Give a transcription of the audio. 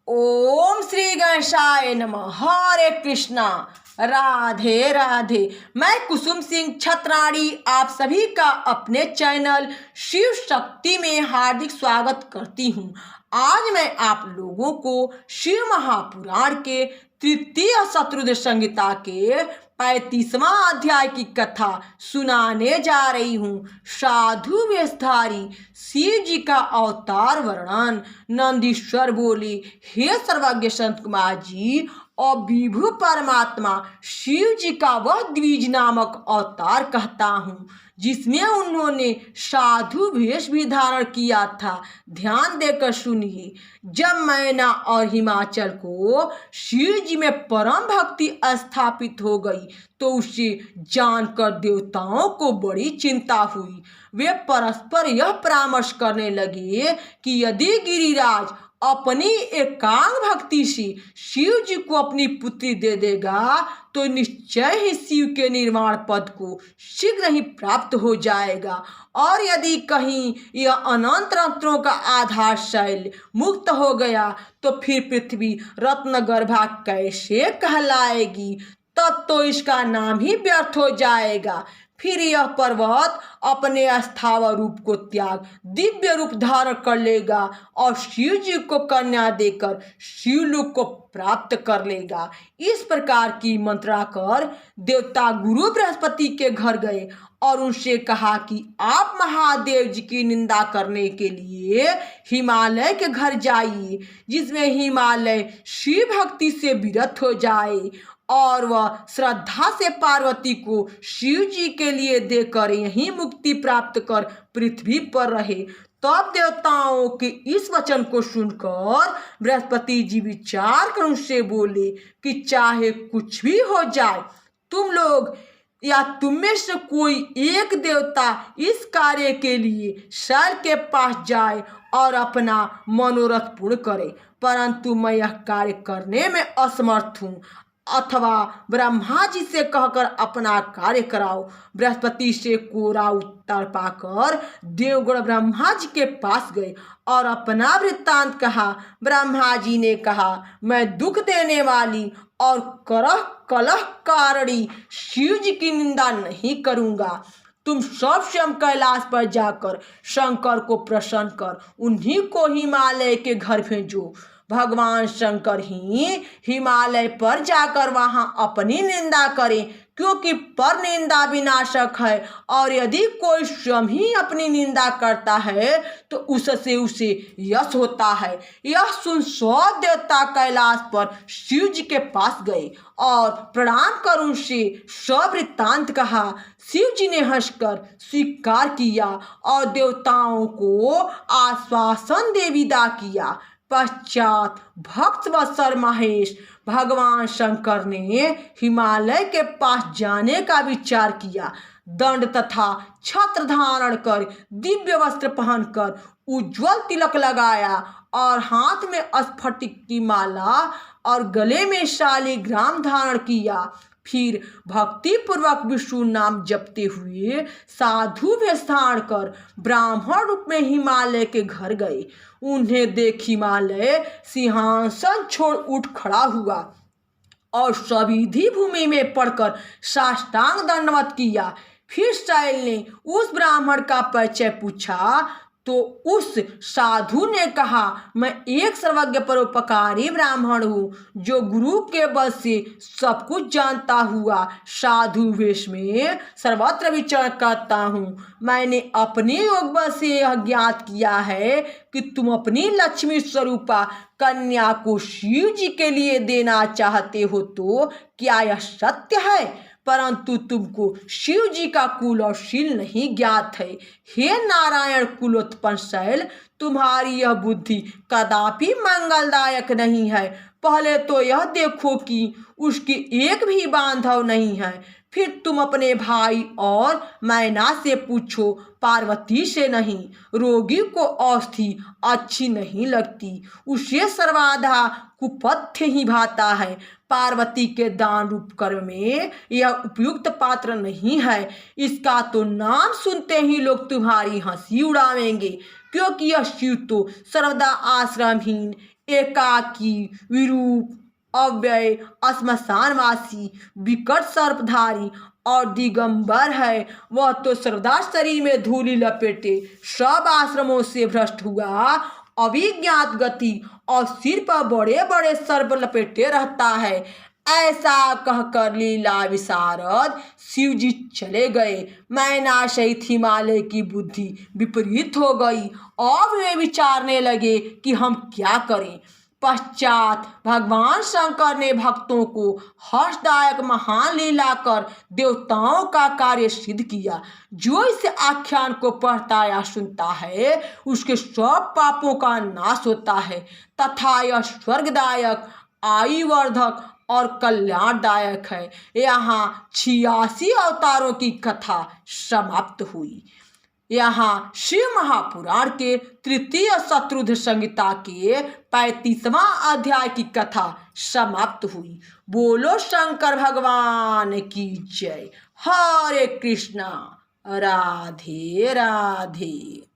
ओम श्री गणेशाय नमः। हरे कृष्णा। राधे राधे। मैं कुसुम सिंह छत्राणी आप सभी का अपने चैनल शिव शक्ति में हार्दिक स्वागत करती हूँ। आज मैं आप लोगों को शिव महापुराण के तृतीय शत्रुद्र संहिता के 35वां अध्याय की कथा सुनाने जा रही हूँ। साधु वेशधारी शिव जी का अवतार वर्णन। नंदीश्वर बोले, हे सर्वज्ञ संत कुमार जी और विभु परमात्मा शिव जी का वह द्विज नामक अवतार कहता हूँ जिसमें उन्होंने साधु वेश भी धारण किया था। ध्यान देकर सुनिए। जब मैना और हिमाचल को शिव जी में परम भक्ति स्थापित हो गई तो उसे जानकर देवताओं को बड़ी चिंता हुई। वे परस्पर यह परामर्श करने लगे कि यदि गिरिराज अपनी एकांग भक्ति से शिव जी को अपनी पुत्री दे देगा तो निश्चय ही शिव के निर्वाण पद को शीघ्र ही प्राप्त हो जाएगा, और यदि कहीं यह अनंत रत्नों का आधार शैल मुक्त हो गया तो फिर पृथ्वी रत्नगर्भा कैसे कहलाएगी। तब तो इसका नाम ही व्यर्थ हो जाएगा। फिर यह पर्वत अपने अस्थावर रूप को त्याग दिव्य रूप धारण कर लेगा और शिव जी को कन्या देकर शिवलोक को प्राप्त कर लेगा। इस प्रकार की मंत्रणा कर देवता गुरु बृहस्पति के घर गए और उनसे कहा कि आप महादेव जी की निंदा करने के लिए हिमालय के घर जाइए, जिसमें हिमालय शिव भक्ति से विरत हो जाए और वह श्रद्धा से पार्वती को शिव जी के लिए देकर यहीं मुक्ति प्राप्त कर पृथ्वी पर रहे। तब देवताओं के इस वचन को सुनकर बृहस्पति जी विचार कर उनसे बोले कि चाहे कुछ भी हो जाए, तुम लोग या तुम में से कोई एक देवता इस कार्य के लिए शैल के पास जाए और अपना मनोरथ पूर्ण करे, परंतु मैं यह कार्य करने में असमर्थ हूँ, अथवा ब्रह्मा जी से कहकर अपना कार्य कराओ। बृहस्पति से कोरा उत्तर पाकर देवगण ब्रह्मा जी के पास गए और अपना वृत्तांत कहा। ब्रह्मा जी ने कहा, मैं दुख देने वाली और कलह कारिणी शिव जी की निंदा नहीं करूँगा। तुम सब स्वयं कैलाश पर जाकर शंकर को प्रसन्न कर उन्हीं को हिमालय के घर भेजो। भगवान शंकर ही हिमालय पर जाकर वहां अपनी निंदा करें, क्योंकि पर निंदा विनाशक है, और यदि कोई स्वयं ही अपनी निंदा करता है तो उससे उसे यश होता है। यह सुन सब देवता कैलाश पर शिव जी के पास गए और प्रणाम कर उनसे सवृत्तांत कहा। शिव जी ने हंसकर स्वीकार किया और देवताओं को आश्वासन दे विदा किया। पश्चात भक्त वत्सल महेश भगवान शंकर ने हिमालय के पास जाने का विचार किया। दंड तथा छत्र धारण कर दिव्य वस्त्र पहनकर उज्जवल तिलक लगाया और हाथ में स्फटिक की माला और गले में शालिग्राम धारण किया। फिर भक्ति पूर्वक विष्णु नाम जपते हुए साधु वेश धारण कर ब्राह्मण रूप में हिमालय के घर गए। उन्हें देख हिमालय सिंहासन छोड़ उठ खड़ा हुआ और सविधि भूमि में पड़कर साष्टांग दंडवत किया। फिर शैल ने उस ब्राह्मण का परिचय पूछा तो उस साधु ने कहा, मैं एक सर्वज्ञ परोपकारी ब्राह्मण हूँ जो गुरु के बल से सब कुछ जानता हुआ साधु वेश में सर्वत्र विचरण करता हूँ। मैंने अपने योग बल से यह ज्ञात किया है कि तुम अपनी लक्ष्मी स्वरूपा कन्या को शिव जी के लिए देना चाहते हो, तो क्या यह सत्य है? परंतु तुमको शिव जी का कुल और शील नहीं ज्ञात है। हे नारायण कुलोत्पन्न शैल, तुम्हारी यह बुद्धि कदापि मंगलदायक नहीं है। पहले तो यह देखो कि उसकी एक भी बांधव नहीं है, फिर तुम अपने भाई और मैना से पूछो, पार्वती से नहीं। रोगी को औषधि अच्छी नहीं लगती, उसे सर्वाधा कुपथ्य ही भाता है। पार्वती के दान रूप कर्म में यह उपयुक्त पात्र नहीं है। इसका तो नाम सुनते ही लोग तुम्हारी हंसी उड़ावेंगे, क्योंकि यह शिव तो सर्वदा आश्रमहीन एकाकी, विरूप, अव्यय, श्मशानवासी, विकट सर्पधारी और दिगंबर है। वह तो सर्वदा शरीर में धूलि लपेटे सब आश्रमों से भ्रष्ट हुआ, अभिज्ञात गति और सिर पर बड़े बड़े सर्प लपेटे रहता है। ऐसा कहकर लीला विशारद शिवजी चले गए। मैना सहित हिमालय की बुद्धि विपरीत हो गई। अब वे विचारने लगे कि हम क्या करें। पश्चात भगवान शंकर ने भक्तों को हर्षदायक महान लीला कर देवताओं का कार्य सिद्ध किया। जो इस आख्यान को पढ़ता या सुनता है उसके सब पापों का नाश होता है तथा यह स्वर्गदायक, आयुवर्धक और कल्याणदायक है। यहाँ 86 अवतारों की कथा समाप्त हुई। यहाँ शिव महापुराण के तृतीय शत्रुध्र संहिता के 35वां अध्याय की कथा समाप्त हुई। बोलो शंकर भगवान की जय। हरे कृष्णा। राधे राधे।